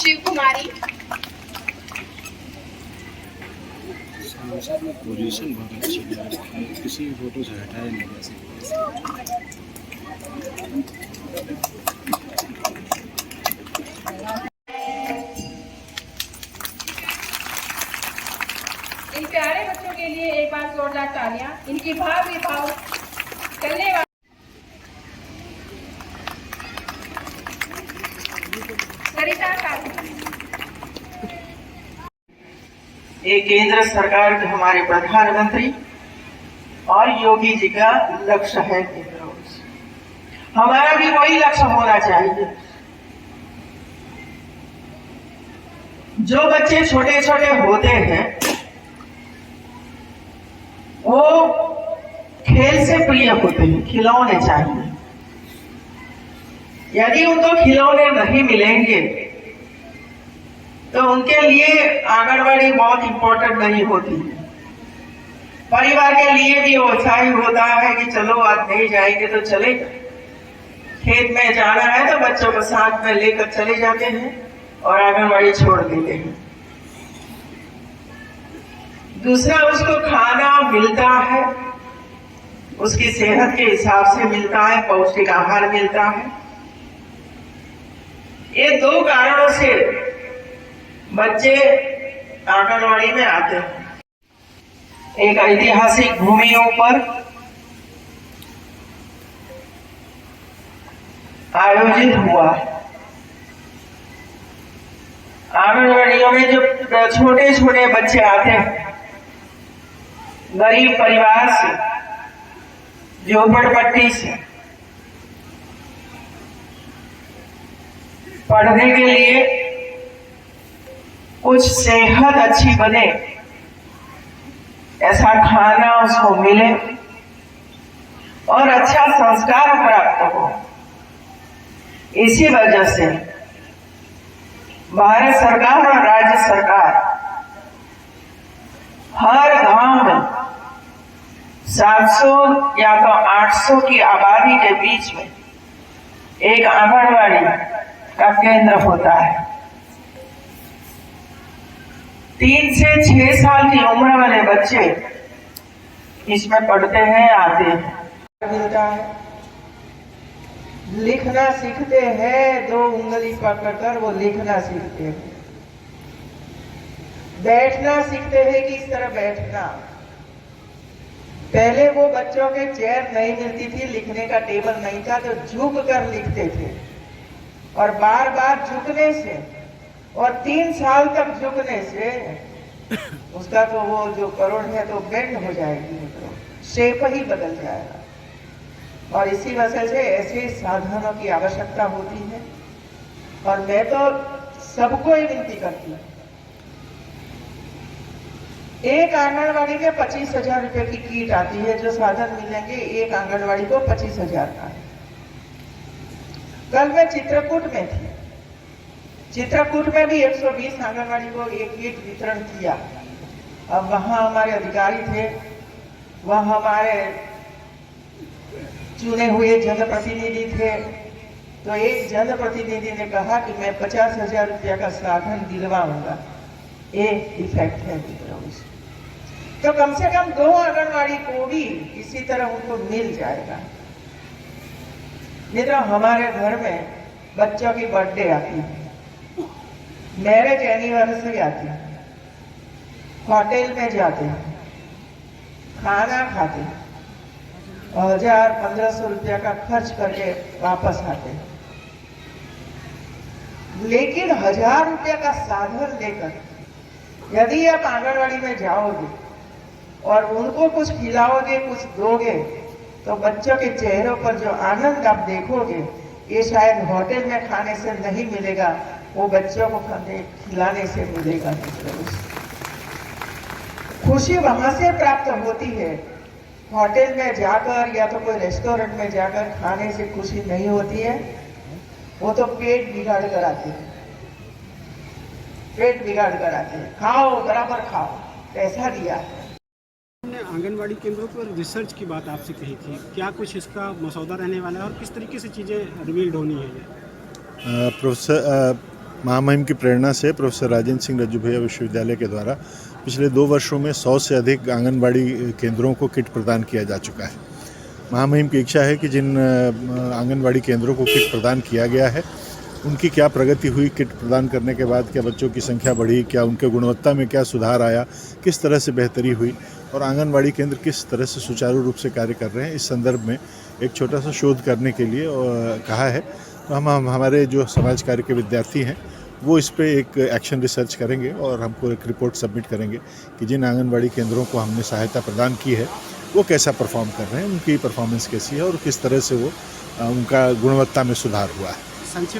शिव कुमारी। में पोजीशन बहुत अच्छी है, किसी भी फोटो से हटाया नहीं जा सकता। इन प्यारे बच्चों के लिए एक बार जोरदार तालियां। इनकी भाव विभाव करने वाले सरिता काजी। ये केंद्र सरकार के हमारे प्रधानमंत्री और योगी जी का लक्ष्य है। हमारा भी वही लक्ष्य होना चाहिए। जो बच्चे छोटे छोटे होते हैं वो खेल से प्रिय होते हैं, खिलौने चाहिए। यदि उनको खिलौने नहीं मिलेंगे तो उनके लिए आंगनवाड़ी बहुत इम्पोर्टेंट नहीं होती है। परिवार के लिए भी ऐसा ही होता है कि चलो आज नहीं जाएंगे तो चले, खेत में जाना है तो बच्चों को साथ में लेकर चले जाते हैं और आंगनवाड़ी छोड़ देते हैं। दूसरा, उसको खाना मिलता है, उसकी सेहत के हिसाब से मिलता है, पौष्टिक आहार मिलता है। ये दो कारणों से बच्चे आंगनवाड़ी में आते हैं। एक ऐतिहासिक भूमियों पर आयोजित हुआ। आंगनवाड़ियों में जो छोटे छोटे बच्चे आते हैं, गरीब परिवार से, झोपड़पट्टी से, पढ़ने के लिए कुछ सेहत अच्छी बने, ऐसा खाना उसको मिले और अच्छा संस्कार प्राप्त हो। इसी वजह से भारत सरकार और राज्य सरकार हर गांव में 700 या तो 800 की आबादी के बीच में एक आंगनवाड़ी का केंद्र होता है। 3 से 6 साल की उम्र वाले बच्चे इसमें पढ़ते हैं, आते हैं। मिलता है, लिखना सीखते हैं, 2 उंगली पकड़कर वो लिखना सीखते हैं। बैठना सीखते हैं, किस तरह बैठना। पहले वो बच्चों के चेयर नहीं मिलती थी, लिखने का टेबल नहीं था, तो झुक कर लिखते थे और बार बार झुकने से और 3 साल तक झुकने से उसका तो वो जो करोड़ है तो बेंड हो जाएगी, मतलब शेप ही बदल जाएगा। और इसी वजह से ऐसे साधनों की आवश्यकता होती है। और मैं तो सबको ही विनती करती हूँ, एक आंगनवाड़ी में 25,000 रुपए की किट आती है। जो साधन मिलेंगे एक आंगनवाड़ी को 25,000 का है। कल मैं चित्रकूट में थी, चित्रकूट में भी 120 आंगनवाड़ी को एक किट वितरण किया। अब वहां हमारे अधिकारी थे, वह हमारे चुने हुए जनप्रतिनिधि थे। तो एक जनप्रतिनिधि ने कहा कि मैं 50,000 रुपया का साधन दिलवाऊंगा। एक इफेक्ट है तो कम से कम 2 आंगनवाड़ी को भी इसी तरह उनको मिल जाएगा। मित्रों, हमारे घर में बच्चों की बर्थडे आती है, मैरिज एनिवर्सरी आती है, होटल में जाते हैं, खाना खाते हैं, 1,000-1,500 रुपया का खर्च करके वापस आते हैं। लेकिन 1,000 रुपया का साधन लेकर यदि आप आंगनवाड़ी में जाओगे और उनको कुछ खिलाओगे, कुछ दोगे, तो बच्चों के चेहरों पर जो आनंद आप देखोगे, ये शायद होटल में खाने से नहीं मिलेगा, वो बच्चों को खिलाने से मिलेगा। खुशी वहां से प्राप्त होती है, होटल में जाकर या तो कोई रेस्टोरेंट में जाकर खाने से खुशी नहीं होती है। वो तो पेट बिगाड़ कर आते हैं, पेट बिगाड़ कर आते हैं। खाओ, बराबर खाओ, पैसा दिया। आंगनवाड़ी केंद्रों पर रिसर्च की बात आपसे कही थी, क्या कुछ इसका मसौदा रहने वाला है और किस तरीके से चीज़ें रिवील्ड होनी है? प्रोफेसर महामहिम की प्रेरणा से प्रोफेसर राजेंद्र सिंह रज्जू भैया विश्वविद्यालय के द्वारा पिछले 2 वर्षों में 100 से अधिक आंगनबाड़ी केंद्रों को किट प्रदान किया जा चुका है। महामहिम की इच्छा है कि जिन आंगनबाड़ी केंद्रों को किट प्रदान किया गया है उनकी क्या प्रगति हुई, किट प्रदान करने के बाद क्या बच्चों की संख्या बढ़ी, क्या उनके गुणवत्ता में क्या सुधार आया, किस तरह से बेहतरी हुई और आंगनबाड़ी केंद्र किस तरह से सुचारू रूप से कार्य कर रहे हैं, इस संदर्भ में एक छोटा सा शोध करने के लिए कहा है। तो हम हमारे जो समाज कार्य के विद्यार्थी हैं वो इस पे एक एक्शन रिसर्च करेंगे और हमको एक रिपोर्ट सबमिट करेंगे कि जिन आंगनबाड़ी केंद्रों को हमने सहायता प्रदान की है वो कैसा परफॉर्म कर रहे हैं, उनकी परफॉर्मेंस कैसी है और किस तरह से वो उनका गुणवत्ता में सुधार हुआ है। संक्षेप